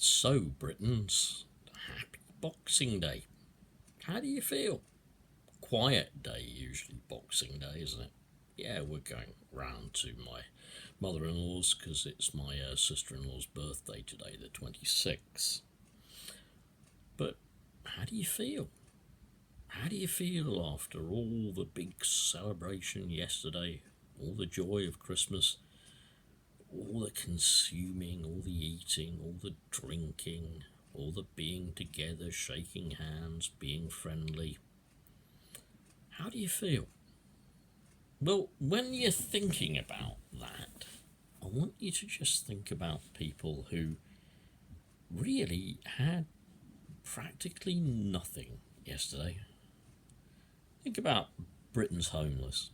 So, Britons, happy Boxing Day. How do you feel? Quiet day, usually Boxing Day, isn't it? Yeah, we're going round to my mother-in-law's because it's my sister-in-law's birthday today, the 26th. But how do you feel? How do you feel after all the big celebration yesterday, all the joy of Christmas, all the consuming, all the eating, all the drinking, all the being together, shaking hands, being friendly? How do you feel? Well, when you're thinking about that, I want you to just think about people who really had practically nothing yesterday. Think about Britain's homeless.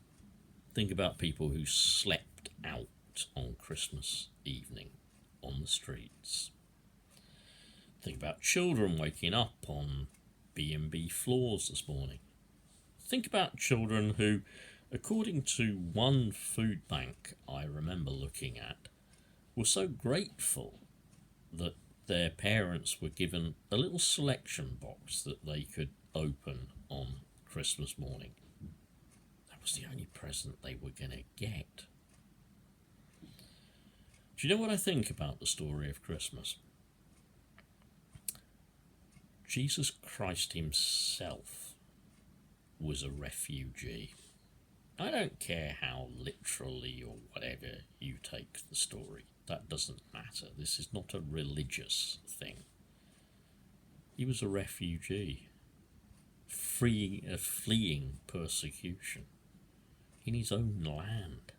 Think about people who slept out on Christmas evening on the streets. Think about children waking up on B&B floors this morning. Think about children who, according to one food bank I remember looking at, were so grateful that their parents were given a little selection box that they could open on Christmas morning. That was the only present they were going to get. Do you know what I think about the story of Christmas? Jesus Christ himself was a refugee. I don't care how literally or whatever you take the story. That doesn't matter. This is not a religious thing. He was a refugee, fleeing persecution in his own land,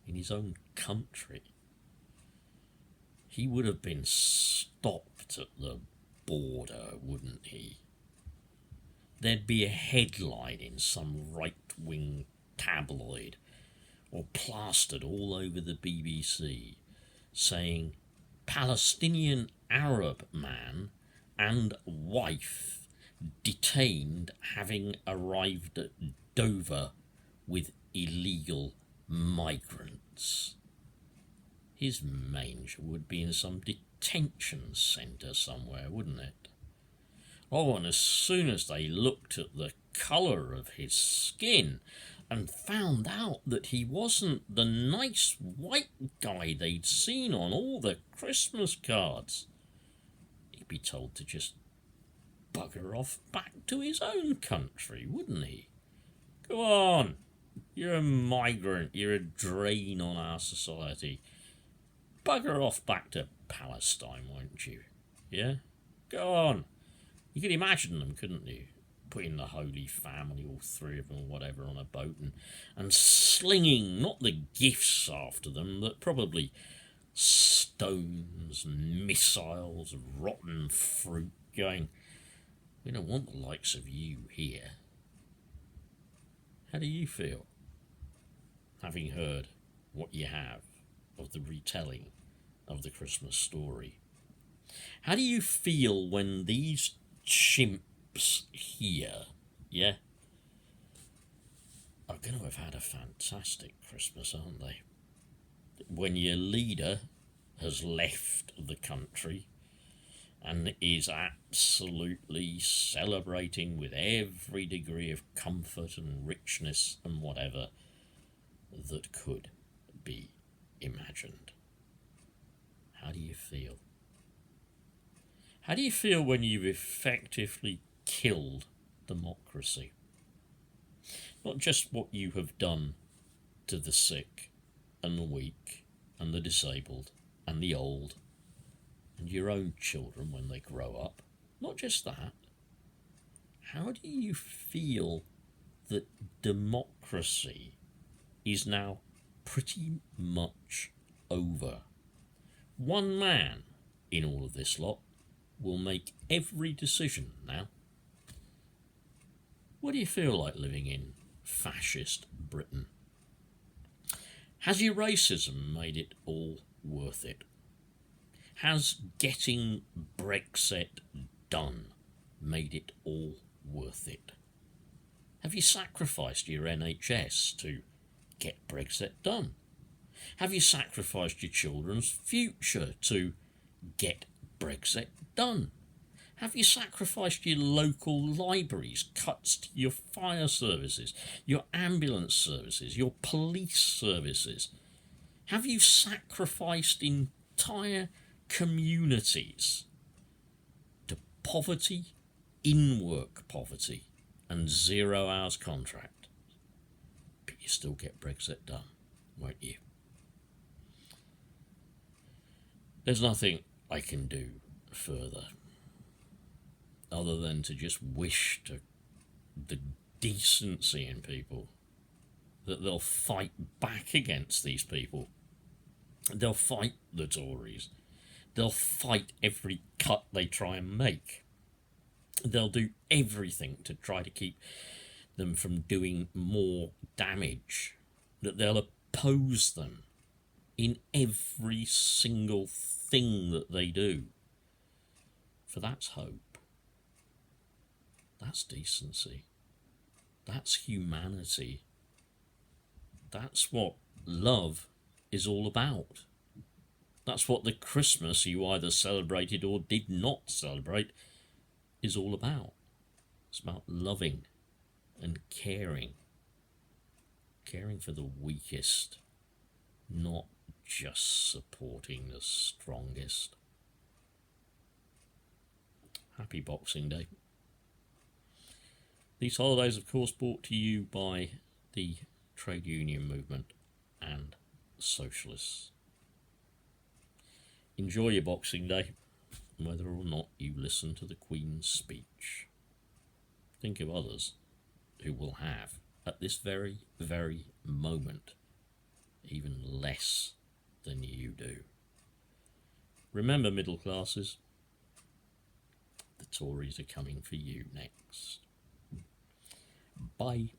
in his own country. He would have been stopped at the border, wouldn't he? There'd be a headline in some right-wing tabloid or plastered all over the BBC saying Palestinian Arab man and wife detained having arrived at Dover with illegal migrants. His manger would be in some detention centre somewhere, wouldn't it? Oh, and as soon as they looked at the colour of his skin and found out that he wasn't the nice white guy they'd seen on all the Christmas cards, he'd be told to just bugger off back to his own country, wouldn't he? Go on, you're a migrant, you're a drain on our society. Bugger off back to Palestine, won't you? Yeah? Go on. You could imagine them, couldn't you? Putting the Holy Family, all three of them or whatever, on a boat and slinging not the gifts after them, but probably stones, missiles, rotten fruit, going, we don't want the likes of you here. How do you feel, having heard what you have of the retelling of the Christmas story? How do you feel when these chimps here, yeah, are going to have had a fantastic Christmas, aren't they? When your leader has left the country and is absolutely celebrating with every degree of comfort and richness and whatever that could be imagined. How do you feel? How do you feel when you've effectively killed democracy? Not just what you have done to the sick and the weak and the disabled and the old and your own children when they grow up. Not just that. How do you feel that democracy is now pretty much over? One man in all of this lot will make every decision now. What do you feel like living in fascist Britain? Has your racism made it all worth it? Has getting Brexit done made it all worth it? Have you sacrificed your NHS to get Brexit done? Have you sacrificed your children's future to get Brexit done? Have you sacrificed your local libraries, cuts to your fire services, your ambulance services, your police services? Have you sacrificed entire communities to poverty, in-work poverty, and 0 hours contract? But you still get Brexit done, won't you? There's nothing I can do further other than to just wish to the decency in people that they'll fight back against these people. They'll fight the Tories. They'll fight every cut they try and make. They'll do everything to try to keep them from doing more damage. That they'll oppose them in every single thing that they do. For that's hope. That's decency. That's humanity. That's what love is all about. That's what the Christmas you either celebrated or did not celebrate is all about. It's about loving and caring. Caring for the weakest, not just supporting the strongest. Happy Boxing Day. These holidays, of course, brought to you by the trade union movement and socialists. Enjoy your Boxing Day, whether or not you listen to the Queen's speech. Think of others who will have, at this very, very moment, even less than you do. Remember, middle classes, the Tories are coming for you next. Bye.